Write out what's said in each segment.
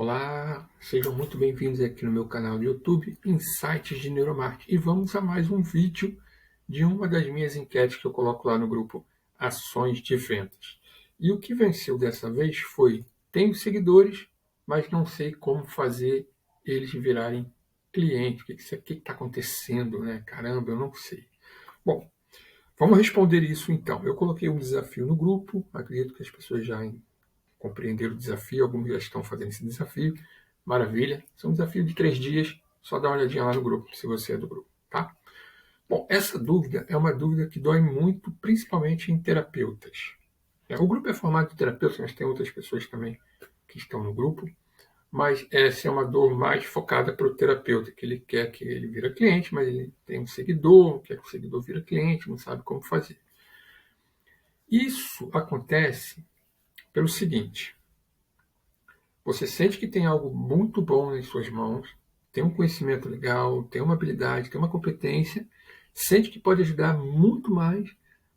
Olá, sejam muito bem-vindos aqui no meu canal do YouTube, Insights de Neuromarketing. E vamos a mais um vídeo de uma das minhas enquetes que eu coloco lá no grupo Ações de Vendas. E o que venceu dessa vez foi: tenho seguidores, mas não sei como fazer eles virarem clientes. O que está acontecendo, né? Caramba, eu não sei. Bom, vamos responder isso então. Eu coloquei um desafio no grupo, acredito que as pessoas já compreenderam o desafio, alguns já estão fazendo esse desafio. Maravilha. São um desafio de 3 dias, só dá uma olhadinha lá no grupo, se você é do grupo, tá? Bom, essa dúvida é uma dúvida que dói muito, principalmente em terapeutas. O grupo é formado de terapeutas, mas tem outras pessoas também que estão no grupo, mas essa é uma dor mais focada para o terapeuta, que ele quer que ele vira cliente, mas ele tem um seguidor, quer que o seguidor vira cliente, não sabe como fazer. Isso acontece pelo seguinte: você sente que tem algo muito bom em suas mãos, tem um conhecimento legal, tem uma habilidade, tem uma competência, sente que pode ajudar muito mais,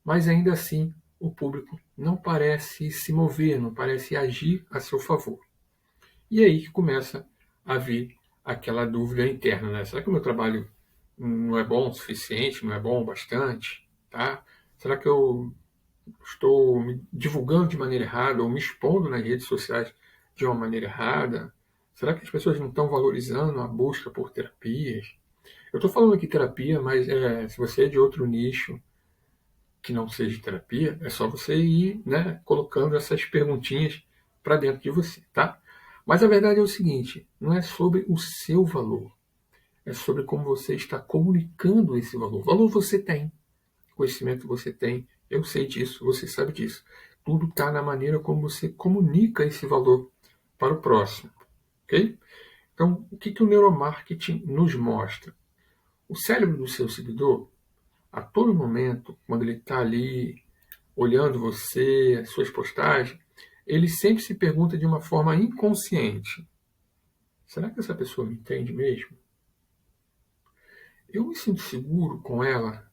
mas ainda assim o público não parece se mover, não parece agir a seu favor. E é aí que começa a vir aquela dúvida interna, né? Será que o meu trabalho não é bom o suficiente, não é bom o bastante? Tá? Será que eu estou me divulgando de maneira errada ou me expondo nas redes sociais de uma maneira errada? Será que as pessoas não estão valorizando a busca por terapias? Eu estou falando aqui terapia, mas se você é de outro nicho que não seja terapia, é só você ir, né, colocando essas perguntinhas para dentro de você, tá? Mas a verdade é o seguinte: não é sobre o seu valor, é sobre como você está comunicando esse valor. Valor você tem, conhecimento você tem, eu sei disso, você sabe disso. Tudo está na maneira como você comunica esse valor para o próximo, ok? Então, o que o neuromarketing nos mostra? O cérebro do seu seguidor, a todo momento, quando ele está ali olhando você, as suas postagens, ele sempre se pergunta de uma forma inconsciente: será que essa pessoa me entende mesmo? Eu me sinto seguro com ela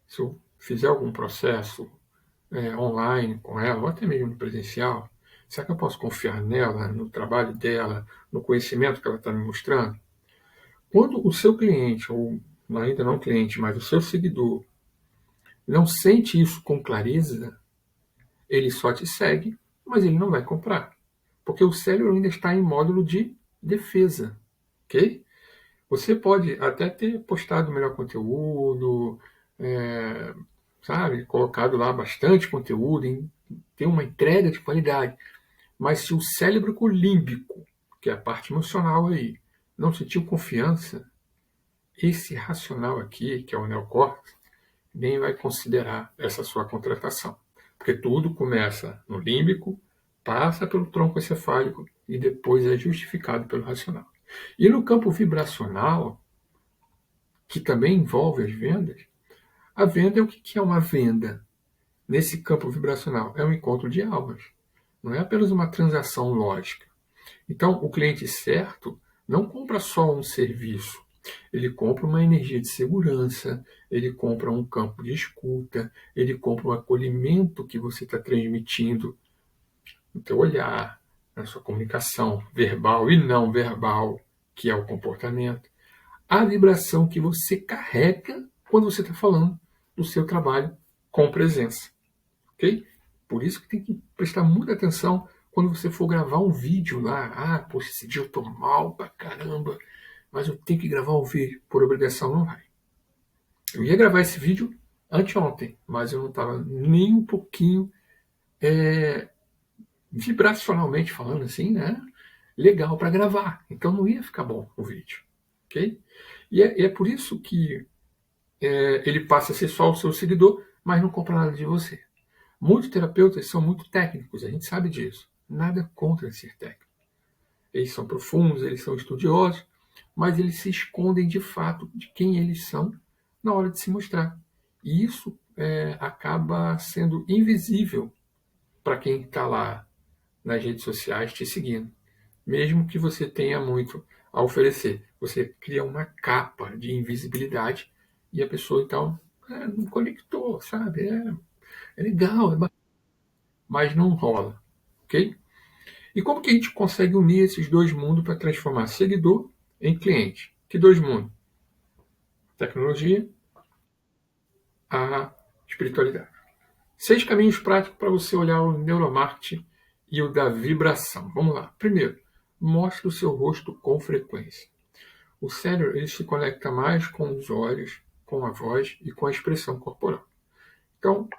se eu fizer algum processo online com ela, ou até mesmo no presencial? Será que eu posso confiar nela, no trabalho dela, no conhecimento que ela está me mostrando? Quando o seu cliente, ou ainda não cliente, mas o seu seguidor, não sente isso com clareza, ele só te segue, mas ele não vai comprar. Porque o cérebro ainda está em módulo de defesa, ok? Você pode até ter postado o melhor conteúdo, é, sabe, colocado lá bastante conteúdo, ter uma entrega de qualidade. Mas se o cérebro límbico, que é a parte emocional aí, não sentiu confiança, esse racional aqui, que é o neocórtex, nem vai considerar essa sua contratação. Porque tudo começa no límbico, passa pelo tronco encefálico e depois é justificado pelo racional. E no campo vibracional, que também envolve as vendas, a venda é o que é uma venda? Nesse campo vibracional, é um encontro de almas. Não é apenas uma transação lógica. Então, o cliente certo não compra só um serviço. Ele compra uma energia de segurança, ele compra um campo de escuta, ele compra um acolhimento que você está transmitindo no teu olhar, na sua comunicação verbal e não verbal, que é o comportamento. A vibração que você carrega quando você está falando do seu trabalho com presença. Ok? Por isso que tem que prestar muita atenção quando você for gravar um vídeo lá. Ah, poxa, esse dia eu tô mal pra caramba, mas eu tenho que gravar um vídeo. Por obrigação não vai. Eu ia gravar esse vídeo anteontem, mas eu não estava nem um pouquinho vibracionalmente falando assim, né? Legal para gravar. Então não ia ficar bom o vídeo. Ok? E é por isso que ele passa a ser só o seu seguidor, mas não compra nada de você. Muitos terapeutas são muito técnicos, a gente sabe disso. Nada contra ser técnico. Eles são profundos, eles são estudiosos, mas eles se escondem de fato de quem eles são na hora de se mostrar. E isso acaba sendo invisível para quem está lá nas redes sociais te seguindo. Mesmo que você tenha muito a oferecer, você cria uma capa de invisibilidade e a pessoa então não conectou, sabe? É legal, mas não rola, ok? E como que a gente consegue unir esses dois mundos para transformar seguidor em cliente? Que dois mundos? Tecnologia, a espiritualidade. 6 caminhos práticos para você olhar o neuromarketing e o da vibração. Vamos lá. Primeiro, mostre o seu rosto com frequência. O cérebro ele se conecta mais com os olhos, com a voz e com a expressão corporal. Então,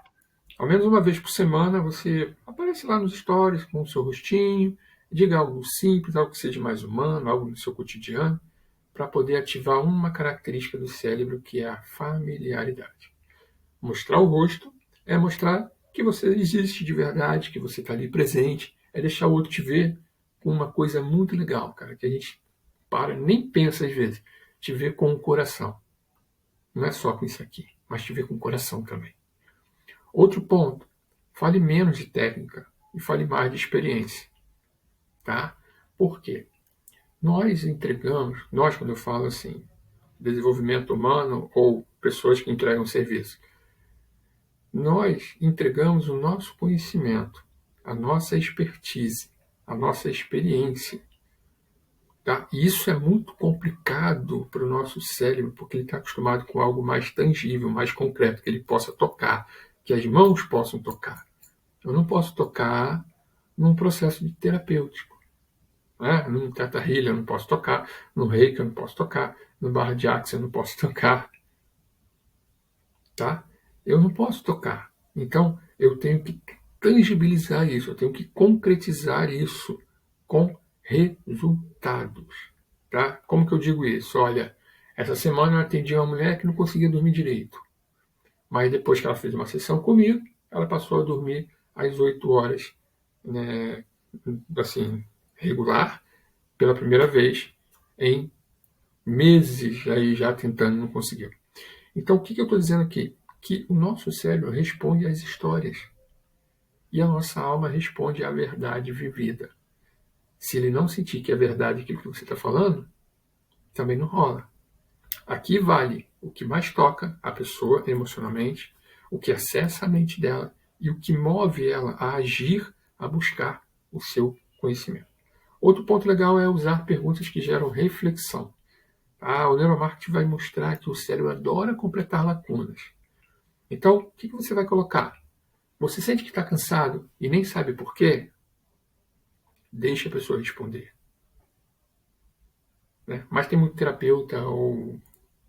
ao menos uma vez por semana, você aparece lá nos stories com o seu rostinho, diga algo simples, algo que seja mais humano, algo do seu cotidiano, para poder ativar uma característica do cérebro que é a familiaridade. Mostrar o rosto é mostrar que você existe de verdade, que você está ali presente, é deixar o outro te ver com uma coisa muito legal, cara, que a gente nem pensa às vezes, te ver com o coração. Não é só com isso aqui, mas te ver com o coração também. Outro ponto, fale menos de técnica e fale mais de experiência. Tá? Por quê? Nós quando eu falo assim, desenvolvimento humano ou pessoas que entregam serviço, nós entregamos o nosso conhecimento, a nossa expertise, a nossa experiência. Tá? E isso é muito complicado para o nosso cérebro, porque ele está acostumado com algo mais tangível, mais concreto, que ele possa tocar, que as mãos possam tocar. Eu não posso tocar num processo de terapêutico. Né? No Theta Healing eu não posso tocar, no Reiki eu não posso tocar, no Barra de Axis eu não posso tocar. Tá? Eu não posso tocar. Então, eu tenho que tangibilizar isso, eu tenho que concretizar isso com resultados. Tá? Como que eu digo isso? Olha, essa semana eu atendi uma mulher que não conseguia dormir direito. Mas depois que ela fez uma sessão comigo, ela passou a dormir às 8 horas, né, assim, regular, pela primeira vez em meses, aí já tentando, não conseguiu. Então, o que eu estou dizendo aqui? Que o nosso cérebro responde às histórias e a nossa alma responde à verdade vivida. Se ele não sentir que é verdade aquilo que você está falando, também não rola. Aqui vale o que mais toca a pessoa emocionalmente, o que acessa a mente dela e o que move ela a agir, a buscar o seu conhecimento. Outro ponto legal é usar perguntas que geram reflexão. O neuromarketing vai mostrar que o cérebro adora completar lacunas. Então, o que você vai colocar? Você sente que está cansado e nem sabe por quê? Deixa a pessoa responder. Né? Mas tem muito terapeuta ou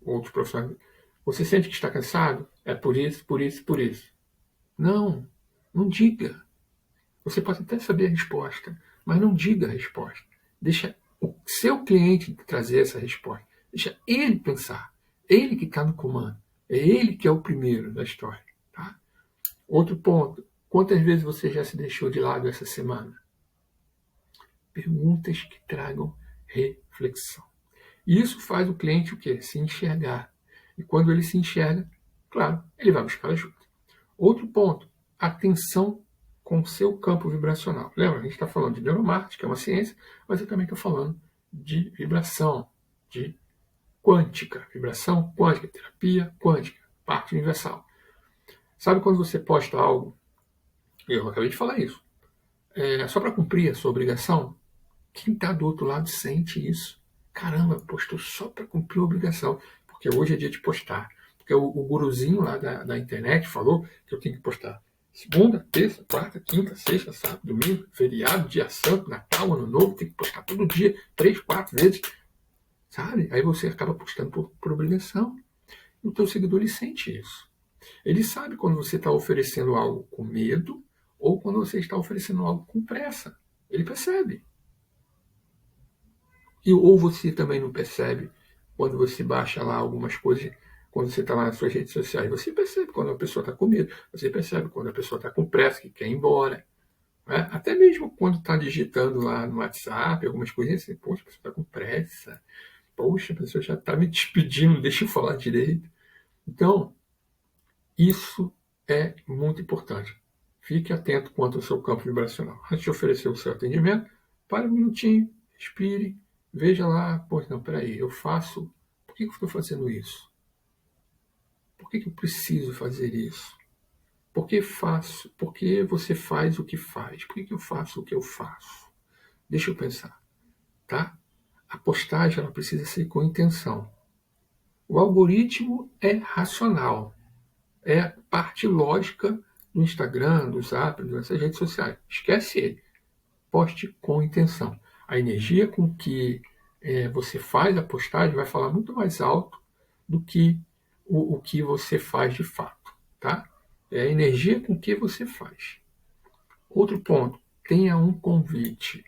outros profissionais. Você sente que está cansado? É por isso, por isso, por isso. Não, não diga. Você pode até saber a resposta, mas não diga a resposta. Deixa o seu cliente trazer essa resposta. Deixa ele pensar. Ele que está no comando. É ele que é o primeiro da história. Tá? Outro ponto. Quantas vezes você já se deixou de lado essa semana? Perguntas que tragam reflexão. E isso faz o cliente o quê? Se enxergar. E quando ele se enxerga, claro, ele vai buscar ajuda. Outro ponto, atenção com o seu campo vibracional. Lembra, a gente está falando de neuromarketing, que é uma ciência, mas eu também estou falando de vibração, de quântica. Vibração quântica, terapia quântica, parte universal. Sabe quando você posta algo, eu acabei de falar isso, só para cumprir a sua obrigação, quem está do outro lado sente isso. Caramba, postou só para cumprir a obrigação, porque hoje é dia de postar. Porque o guruzinho lá da internet falou que eu tenho que postar segunda, terça, quarta, quinta, sexta, sábado, domingo, feriado, dia santo, Natal, Ano Novo, tem que postar todo dia, 3, 4 vezes. Sabe? Aí você acaba postando por obrigação. E o teu seguidor ele sente isso. Ele sabe quando você está oferecendo algo com medo ou quando você está oferecendo algo com pressa. Ele percebe. Ou você também não percebe quando você baixa lá algumas coisas, quando você está lá nas suas redes sociais. Você percebe quando a pessoa está com medo, você percebe quando a pessoa está com pressa, que quer ir embora. Né? Até mesmo quando está digitando lá no WhatsApp, algumas coisinhas assim, poxa, a pessoa está com pressa. Poxa, a pessoa já está me despedindo, deixa eu falar direito. Então, isso é muito importante. Fique atento quanto ao seu campo vibracional. Antes de oferecer o seu atendimento, pare um minutinho, respire, veja lá, poxa, não, peraí, eu faço, por que eu estou fazendo isso? Por que eu preciso fazer isso? Por que faço? Por que você faz o que faz? Por que eu faço o que eu faço? Deixa eu pensar, tá? A postagem ela precisa ser com intenção. O algoritmo é racional, é parte lógica do Instagram, do Zap, dessas redes sociais. Esquece ele. Poste com intenção. A energia com que você faz a postagem vai falar muito mais alto do que o que você faz de fato, tá? É a energia com que você faz. Outro ponto, tenha um convite.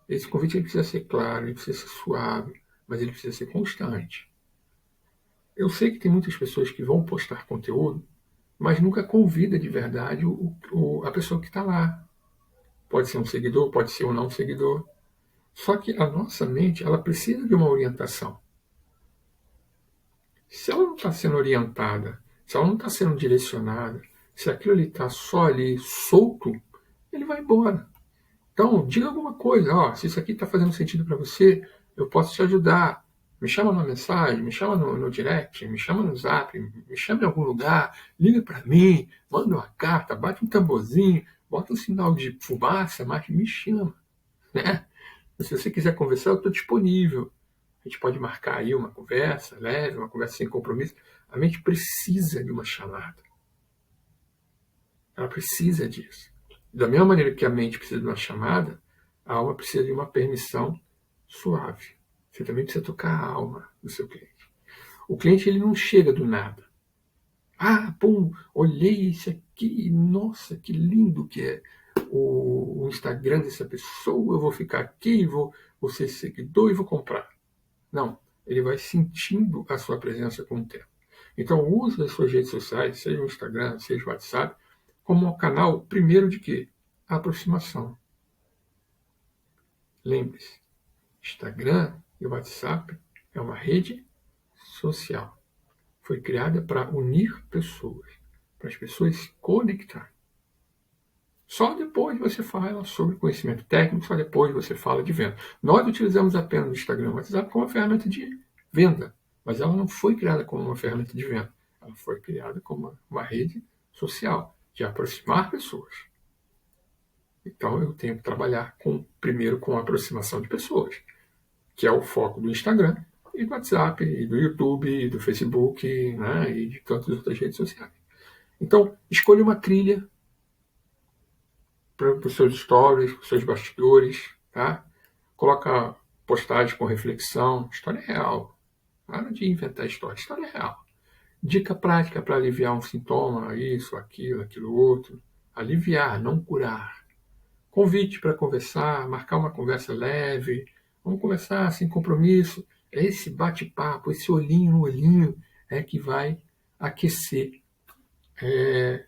Esse convite ele precisa ser claro, ele precisa ser suave, mas ele precisa ser constante. Eu sei que tem muitas pessoas que vão postar conteúdo, mas nunca convida de verdade a pessoa que está lá. Pode ser um seguidor, pode ser um não seguidor. Só que a nossa mente ela precisa de uma orientação. Se ela não está sendo orientada, se ela não está sendo direcionada, se aquilo ali está só ali solto, ele vai embora. Então, diga alguma coisa. Ó, se isso aqui está fazendo sentido para você, eu posso te ajudar. Me chama numa mensagem, me chama no direct, me chama no zap, me chama em algum lugar, liga para mim, manda uma carta, bate um tamborzinho, bota um sinal de fumaça, mas me chama. Né? Se você quiser conversar, eu estou disponível. A gente pode marcar aí uma conversa leve, uma conversa sem compromisso. A mente precisa de uma chamada. Ela precisa disso. Da mesma maneira que a mente precisa de uma chamada, a alma precisa de uma permissão suave. Você também precisa tocar a alma do seu cliente. O cliente ele não chega do nada. Ah, pum, olhei isso aqui, nossa, que lindo que é o Instagram dessa pessoa, eu vou ficar aqui, vou ser seguidor e vou comprar. Não, ele vai sentindo a sua presença com o tempo. Então, use as suas redes sociais, seja o Instagram, seja o WhatsApp, como um canal, primeiro de quê? A aproximação. Lembre-se, Instagram e WhatsApp é uma rede social. Foi criada para unir pessoas, para as pessoas se conectarem. Só depois você fala sobre conhecimento técnico, só depois você fala de venda. Nós utilizamos apenas o Instagram e o WhatsApp como uma ferramenta de venda, mas ela não foi criada como uma ferramenta de venda. Ela foi criada como uma rede social, de aproximar pessoas. Então eu tenho que trabalhar primeiro com a aproximação de pessoas, que é o foco do Instagram, e do WhatsApp, e do YouTube, e do Facebook, né, e de tantas outras redes sociais. Então, escolha uma trilha para os seus stories, para os seus bastidores, tá? Coloca postagem com reflexão, história real. Nada de inventar história real. Dica prática para aliviar um sintoma, isso, aquilo outro. Aliviar, não curar. Convite para conversar, marcar uma conversa leve. Vamos conversar sem compromisso. É esse bate-papo, esse olhinho no olhinho é que vai aquecer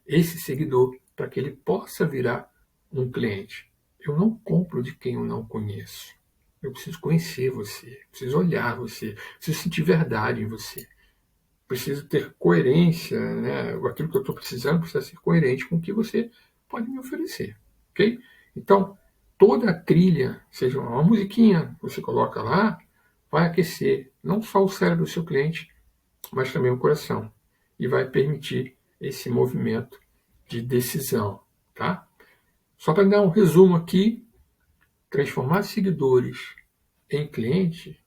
esse seguidor para que ele possa virar um cliente. Eu não compro de quem eu não conheço. Eu preciso conhecer você, preciso olhar você, preciso sentir verdade em você. Preciso ter coerência, né? Aquilo que eu estou precisando precisa ser coerente com o que você pode me oferecer, ok? Então, toda a trilha, seja uma musiquinha que você coloca lá, vai aquecer não só o cérebro do seu cliente, mas também o coração. E vai permitir esse movimento de decisão, tá? Só para dar um resumo aqui, transformar seguidores em cliente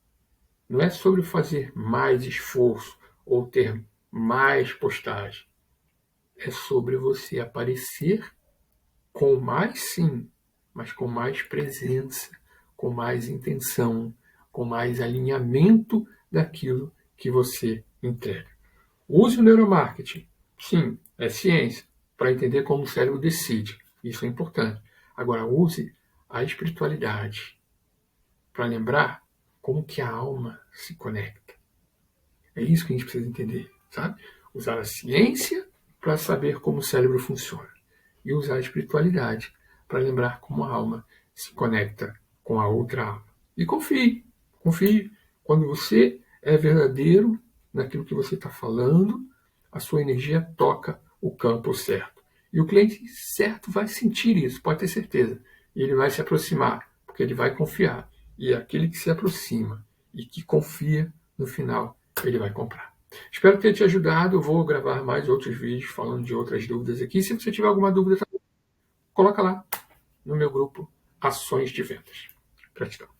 não é sobre fazer mais esforço ou ter mais postagem. É sobre você aparecer com mais sim, mas com mais presença, com mais intenção, com mais alinhamento daquilo que você entrega. Use o neuromarketing. Sim, é ciência, para entender como o cérebro decide. Isso é importante. Agora, use a espiritualidade para lembrar como que a alma se conecta. É isso que a gente precisa entender, sabe? Usar a ciência para saber como o cérebro funciona. E usar a espiritualidade para lembrar como a alma se conecta com a outra alma. E confie. Confie. Quando você é verdadeiro naquilo que você está falando, a sua energia toca o campo certo. E o cliente certo vai sentir isso, pode ter certeza. E ele vai se aproximar, porque ele vai confiar. E aquele que se aproxima e que confia, no final, ele vai comprar. Espero ter te ajudado. Eu vou gravar mais outros vídeos falando de outras dúvidas aqui. Se você tiver alguma dúvida, coloca lá no meu grupo ações de vendas. Gratidão.